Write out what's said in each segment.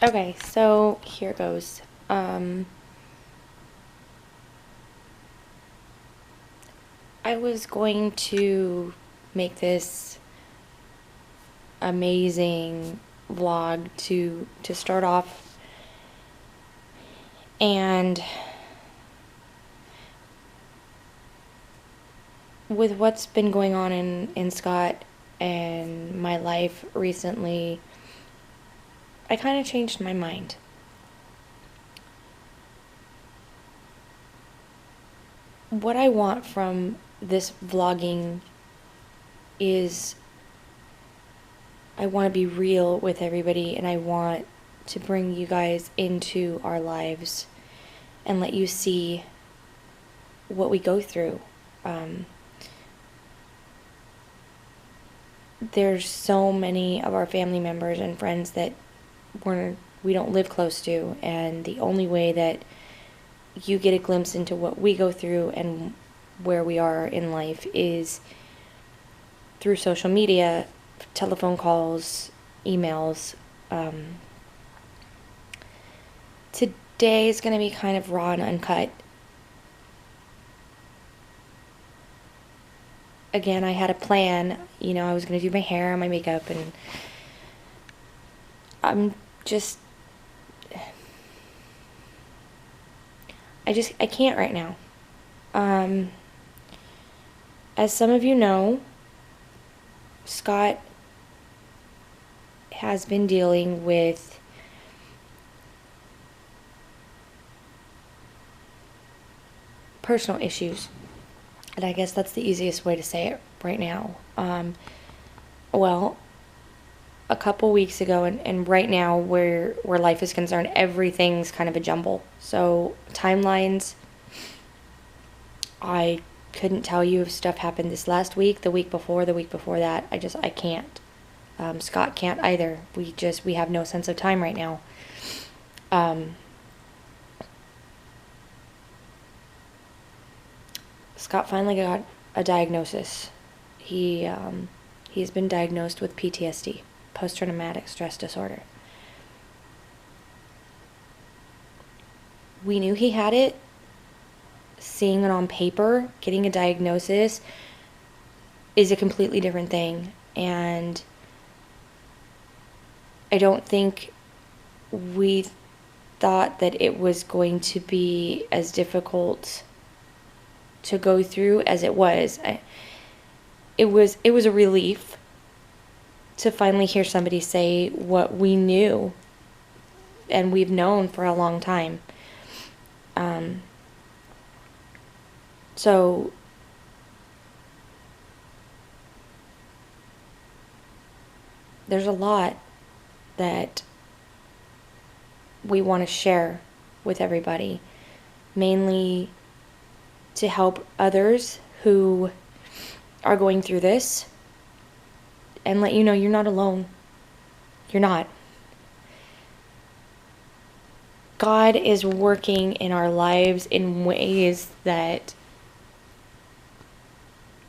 Okay, so here goes. I was going to make this amazing vlog to start off, and with what's been going on in Scott and my life recently, I kind of changed my mind. What I want from this vlogging is I want to be real with everybody, and I want to bring you guys into our lives and let you see what we go through. There's so many of our family members and friends that we don't live close to, and the only way that you get a glimpse into what we go through and where we are in life is through social media, telephone calls, emails. Today is going to be kind of raw and uncut. Again, I had a plan. I was going to do my hair and my makeup, and I'm just, I can't right now. As some of you know, Scott has been dealing with personal issues. And I guess that's the easiest way to say it right now. Well, a couple weeks ago and right now where life is concerned, everything's kind of a jumble. So timelines, I couldn't tell you if stuff happened this last week, the week before that. I can't. Scott can't either. We have no sense of time right now. Scott finally got a diagnosis. He's been diagnosed with PTSD, post-traumatic stress disorder. We knew he had it. Seeing it on paper, getting a diagnosis is a completely different thing. And I don't think we thought that it was going to be as difficult to go through as it was. It was a relief to finally hear somebody say what we knew and we've known for a long time. So there's a lot that we want to share with everybody, mainly to help others who are going through this and let you know you're not alone. You're not. God is working in our lives in ways that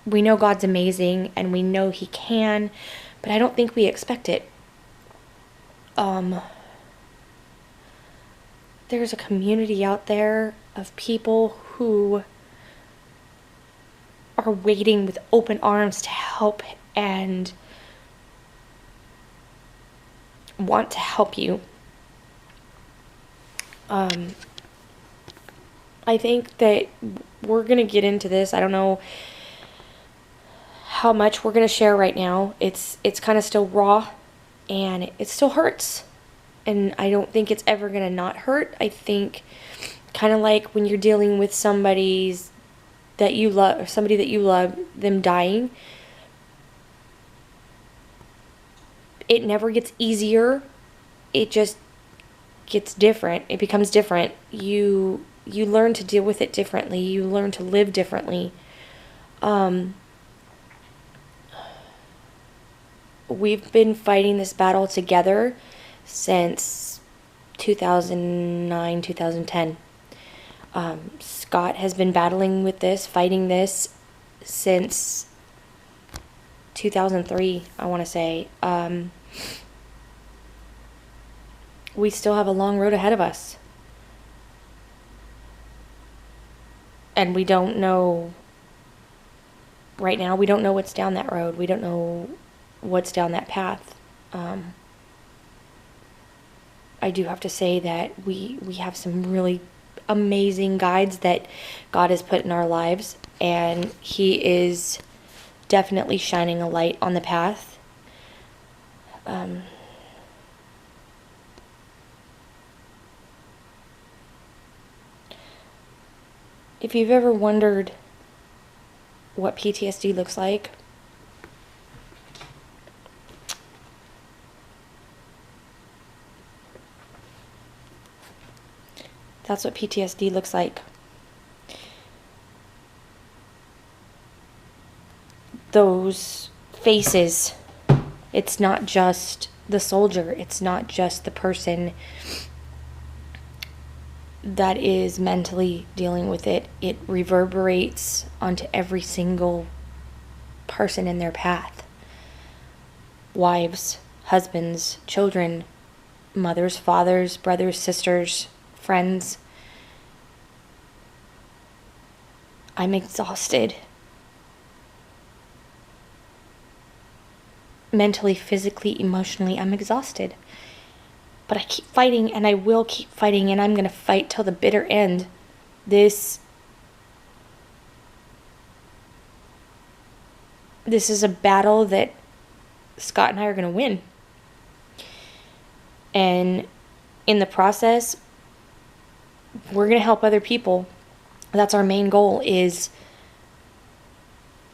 we know God's amazing and we know He can, but I don't think we expect it. There's a community out there of people who are waiting with open arms to help and want to help you. I think that we're going to get into this. I don't know how much we're going to share right now. It's kind of still raw and it still hurts. And I don't think it's ever going to not hurt. I think kind of like when you're dealing with somebody that you love, them dying, it never gets easier. It just gets different. It becomes different. You learn to deal with it differently. You learn to live differently. We've been fighting this battle together since 2009, 2010. Scott has been battling with this, fighting this since 2003, I want to say. we still have a long road ahead of us. And we don't know, right now, we don't know what's down that road. We don't know what's down that path. I do have to say that we have some really amazing guides that God has put in our lives, and He is definitely shining a light on the path. If you've ever wondered what PTSD looks like, that's what PTSD looks like. Those faces, it's not just the soldier, it's not just the person that is mentally dealing with it. It reverberates onto every single person in their path. Wives, husbands, children, mothers, fathers, brothers, sisters, friends. I'm exhausted. Mentally, physically, emotionally, I'm exhausted. But I keep fighting, and I will keep fighting, and I'm going to fight till the bitter end. This is a battle that Scott and I are going to win. And in the process, we're going to help other people. That's our main goal, is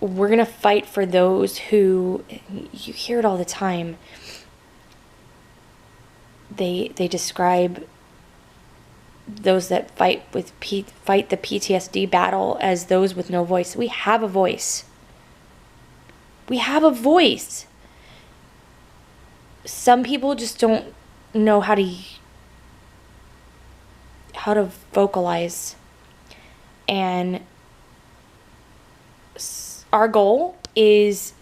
we're going to fight for those who, you hear it all the time, they describe those that fight the PTSD battle as those with no voice. We have a voice. We have a voice. Some people just don't know how to vocalize. And our goal is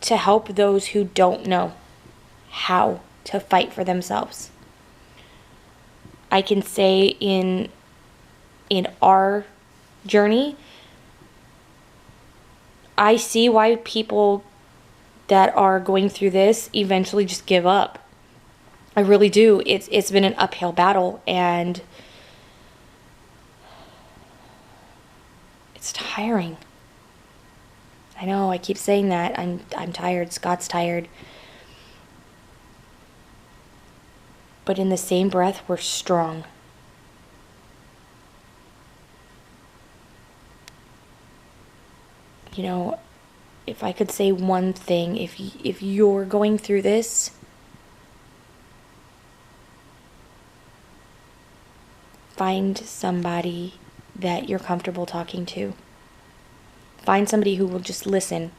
to help those who don't know how to fight for themselves. I can say in our journey, I see why people that are going through this eventually just give up. I really do. It's been an uphill battle, and it's tiring. I know, I keep saying that. I'm tired. Scott's tired. But in the same breath, we're strong. You know, if I could say one thing, if you're going through this, find somebody that you're comfortable talking to. Find somebody who will just listen.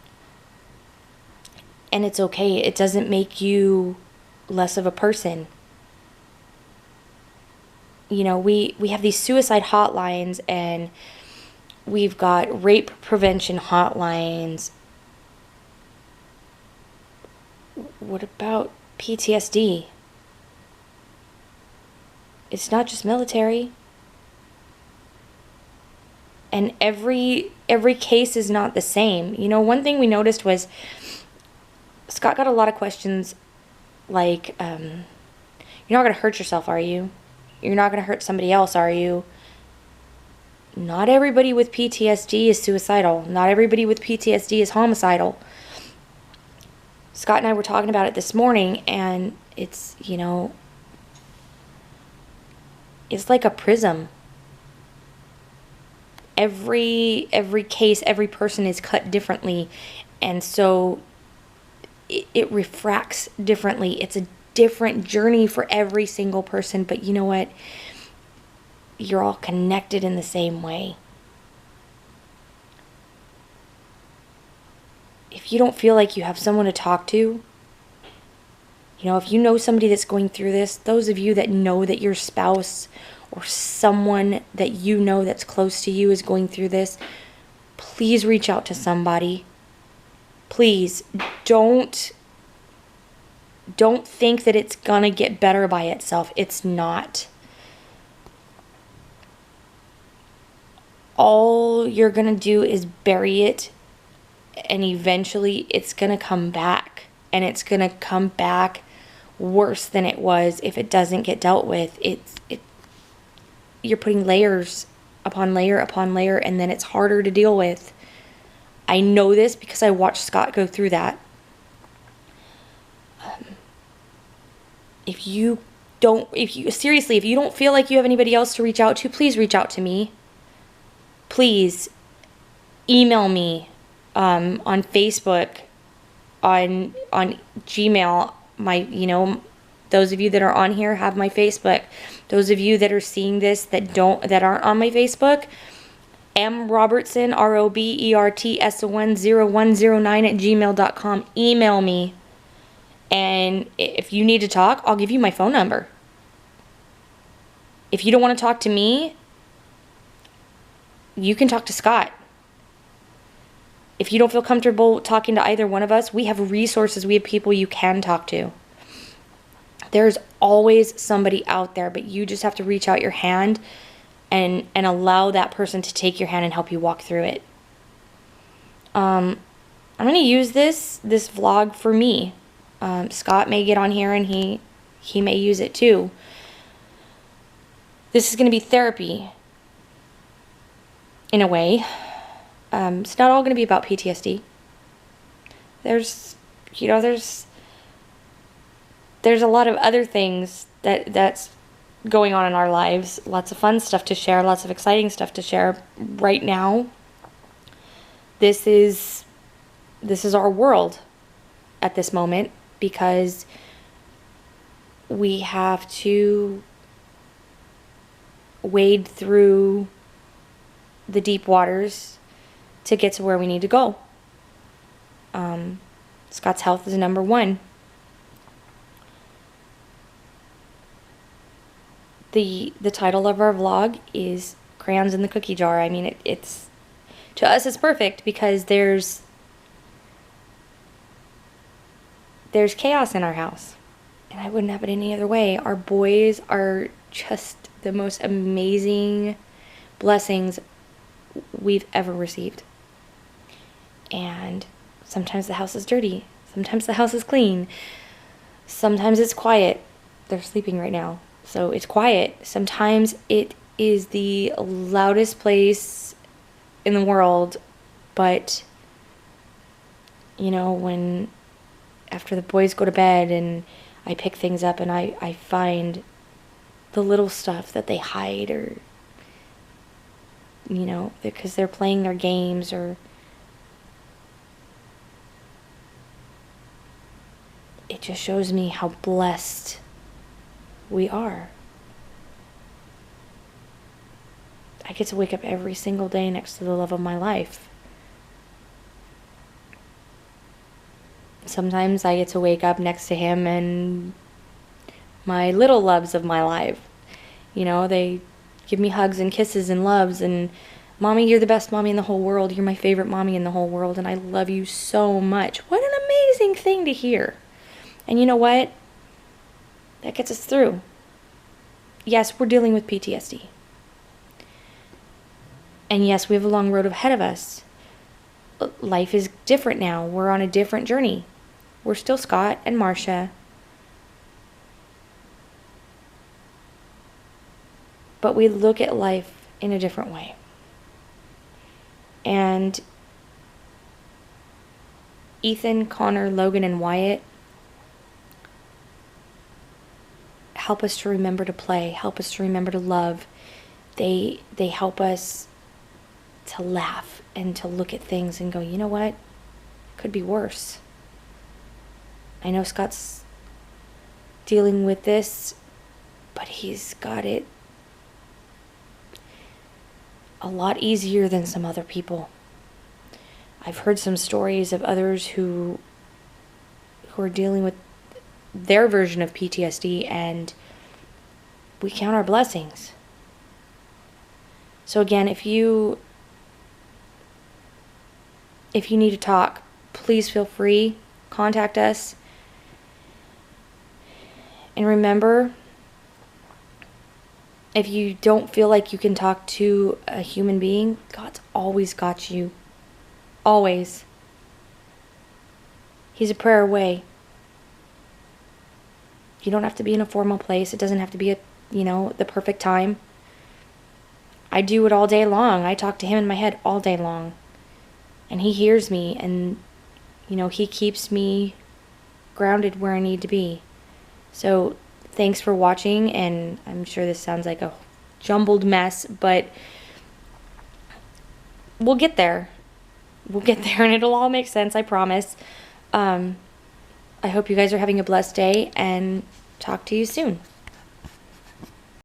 And it's okay. It doesn't make you less of a person. You know, we have these suicide hotlines, and we've got rape prevention hotlines. What about PTSD? It's not just military. And every case is not the same. You know, one thing we noticed was Scott got a lot of questions like, you're not going to hurt yourself, are you? You're not going to hurt somebody else, are you? Not everybody with PTSD is suicidal. Not everybody with PTSD is homicidal. Scott and I were talking about it this morning, and it's, you know, it's like a prism. Every case, every person is cut differently, and so it refracts differently. It's a different journey for every single person, but you know what? You're all connected in the same way. If you don't feel like you have someone to talk to, you know, if you know somebody that's going through this, those of you that know that your spouse or someone that you know that's close to you is going through this, please reach out to somebody. Please don't Don't think that it's gonna get better by itself. It's not. All you're gonna do is bury it, and eventually it's gonna come back, and it's gonna come back worse than it was if it doesn't get dealt with. You're putting layers upon layer upon layer, and then it's harder to deal with. I know this because I watched Scott go through that. If you seriously, if you don't feel like you have anybody else to reach out to, please reach out to me. Please email me on Facebook, on Gmail. Those of you that are on here have my Facebook. Those of you that are seeing this that aren't on my Facebook, M Robertson, ROBERTSON0109 email me. And if you need to talk, I'll give you my phone number. If you don't want to talk to me, you can talk to Scott. If you don't feel comfortable talking to either one of us, we have resources. We have people you can talk to. There's always somebody out there, but you just have to reach out your hand and allow that person to take your hand and help you walk through it. I'm going to use this vlog for me. Scott may get on here and he may use it too. This is going to be therapy in a way. It's not all going to be about PTSD. There's a lot of other things that's going on in our lives. Lots of fun stuff to share, lots of exciting stuff to share right now. This is our world at this moment, because we have to wade through the deep waters to get to where we need to go. Scott's health is number one. The title of our vlog is Crayons in the Cookie Jar. I mean, it's to us it's perfect because there's chaos in our house, and I wouldn't have it any other way. Our boys are just the most amazing blessings we've ever received. And sometimes the house is dirty, sometimes the house is clean, sometimes it's quiet. They're sleeping right now, so it's quiet. Sometimes it is the loudest place in the world, but when after the boys go to bed and I pick things up and I find the little stuff that they hide, or because they're playing their games, or it just shows me how blessed we are. I get to wake up every single day next to the love of my life. Sometimes I get to wake up next to him and my little loves of my life. They give me hugs and kisses and loves, and Mommy, you're the best mommy in the whole world. You're my favorite mommy in the whole world, and I love you so much. What an amazing thing to hear. And you know what? That gets us through. Yes, we're dealing with PTSD. And yes, we have a long road ahead of us. Life is different now. We're on a different journey. We're still Scott and Marcia. But we look at life in a different way. And Ethan, Connor, Logan, and Wyatt help us to remember to play, help us to remember to love. They help us to laugh and to look at things and go, you know what? It could be worse. I know Scott's dealing with this, but he's got it a lot easier than some other people. I've heard some stories of others who are dealing with their version of PTSD, and we count our blessings. So again, if you need to talk, please feel free. Contact us. And remember, if you don't feel like you can talk to a human being, God's always got you. Always. He's a prayer away. You don't have to be in a formal place. It doesn't have to be the perfect time. I do it all day long. I talk to him in my head all day long. And he hears me, and, he keeps me grounded where I need to be. So thanks for watching, and I'm sure this sounds like a jumbled mess, but we'll get there. We'll get there, and it'll all make sense, I promise. I hope you guys are having a blessed day, and talk to you soon.